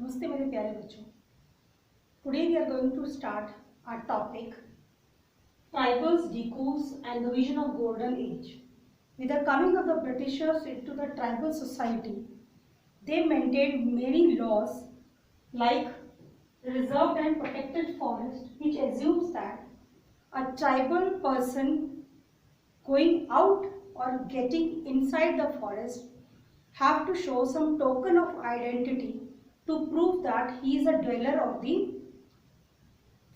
नमस्ते मेरे प्यारे बच्चों. Today we are going to start our topic tribals, decus and the vision of golden age. With the coming of the Britishers into the tribal society, they maintained many laws like reserved and protected forest, which assumes that a tribal person going out or getting inside the forest have to show some token of identity to prove that he is a dweller of the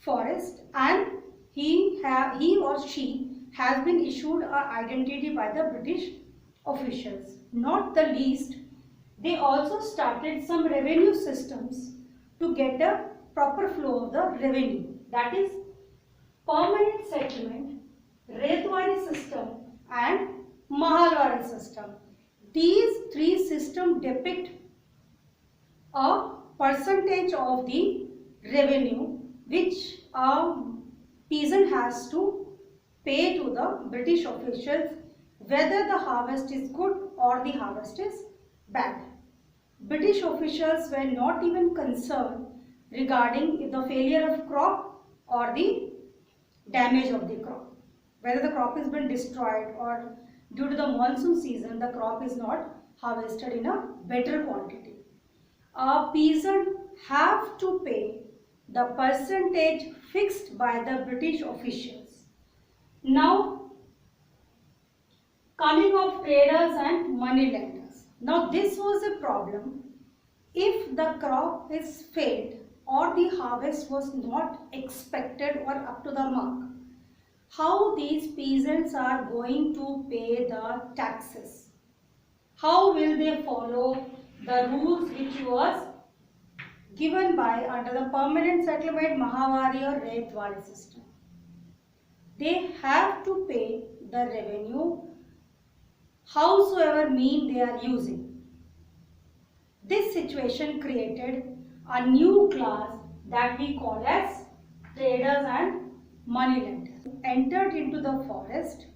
forest and he or she has been issued an identity by the British officials. Not the least, they also started some revenue systems to get a proper flow of the revenue. That is permanent settlement, Retwari system and Mahalwari system. These three systems depict a percentage of the revenue which a peasant has to pay to the British officials whether the harvest is good or the harvest is bad. British officials were not even concerned regarding the failure of crop or the damage of the crop. Whether the crop has been destroyed or due to the monsoon season the crop is not harvested in a better quantity. A peasant have to pay the percentage fixed by the British officials. Now, coming of traders and money lenders. Now, this was a problem if the crop is failed or the harvest was not expected or up to the mark. How these peasants are going to pay the taxes? How will they follow the rules which was given by under the permanent settlement Mahavari or Retwari system? They have to pay the revenue howsoever mean they are using. This situation created a new class that we call as traders and money lenders. Entered into the forest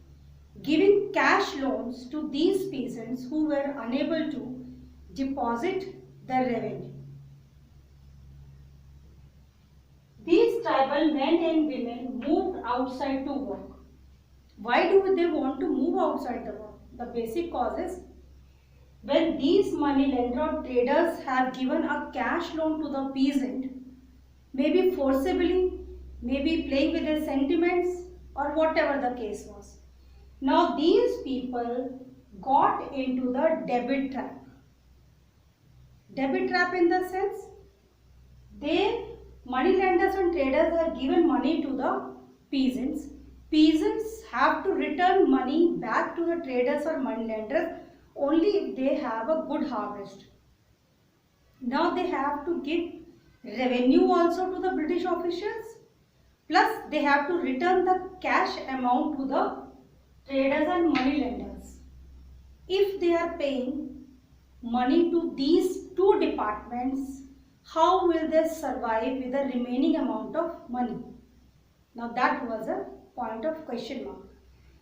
giving cash loans to these peasants who were unable to deposit their revenue. These tribal men and women moved outside to work. Why do they want to move outside the work? The basic cause is when these money lender or traders have given a cash loan to the peasant, maybe forcibly, maybe playing with their sentiments or whatever the case was. Now these people got into the debit trap. Debit trap in the sense money lenders and traders have given money to the peasants. Peasants have to return money back to the traders or money lenders only if they have a good harvest. Now they have to give revenue also to the British officials, plus they have to return the cash amount to the traders and money lenders. If they are paying money to these two departments, how will they survive with the remaining amount of money? Now that was a point of question mark.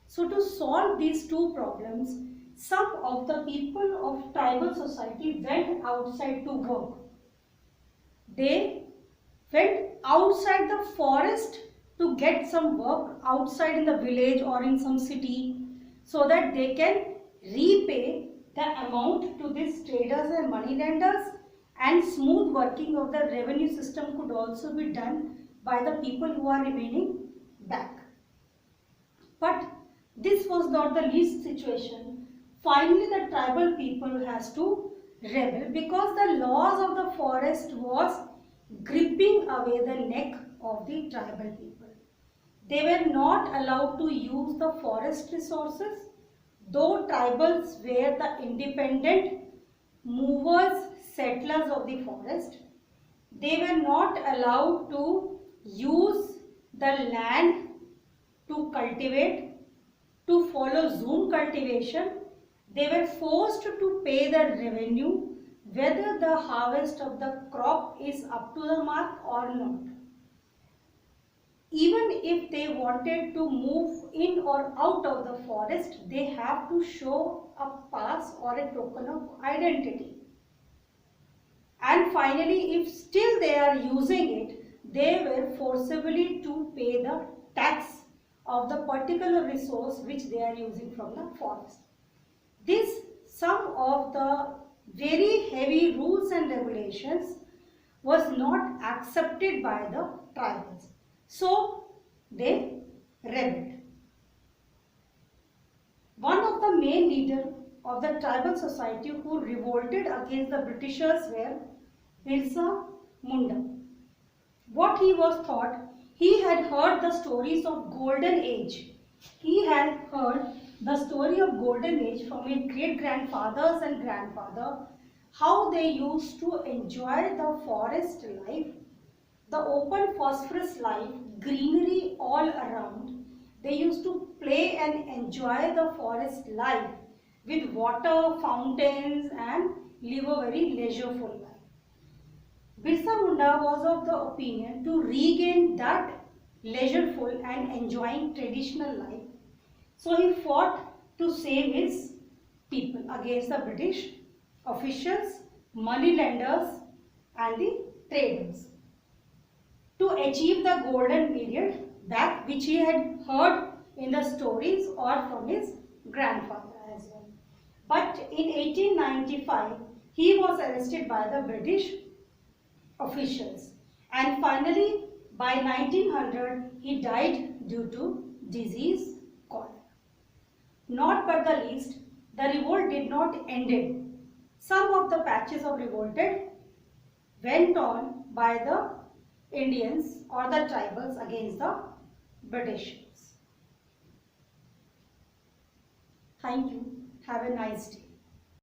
So to solve these two problems, some of the people of tribal society went outside to work. They went outside the forest to get some work outside in the village or in some city so that they can repay the amount to these traders and money lenders, and smooth working of the revenue system could also be done by the people who are remaining back. But this was not the least situation. Finally, the tribal people has to rebel because the laws of the forest was gripping away the neck of the tribal people. They were not allowed to use the forest resources, though tribals were the independent movers, settlers of the forest. They were not allowed to use the land to cultivate, to follow Zoom cultivation. They were forced to pay the revenue whether the harvest of the crop is up to the mark or not. Even if they wanted to move in or out of the forest, they have to show a pass or a token of identity. And finally, if still they are using it, they were forcibly to pay the tax of the particular resource which they are using from the forest. This some of the very heavy rules and regulations was not accepted by the tribals. So they rebelled. One of the main leaders of the tribal society who revolted against the Britishers were Birsa Munda. What he was thought, he had heard the stories of Golden Age. He had heard the story of Golden Age from his great-grandfathers and grandfather, how they used to enjoy the forest life, the open phosphorus life, greenery all around. They used to play and enjoy the forest life with water, fountains and live a very leisureful life. Birsa Munda was of the opinion to regain that leisureful and enjoying traditional life. So he fought to save his people against the British officials, money lenders and the traders. To achieve the golden period, that which he had heard in the stories or from his grandfather as well. But in 1895, he was arrested by the British officials, and finally by 1900 he died due to disease cholera. Not but the least, the revolt did not end. Some of the patches of revolted went on by the Indians or the tribals against the Britishers. Thank you. Have a nice day.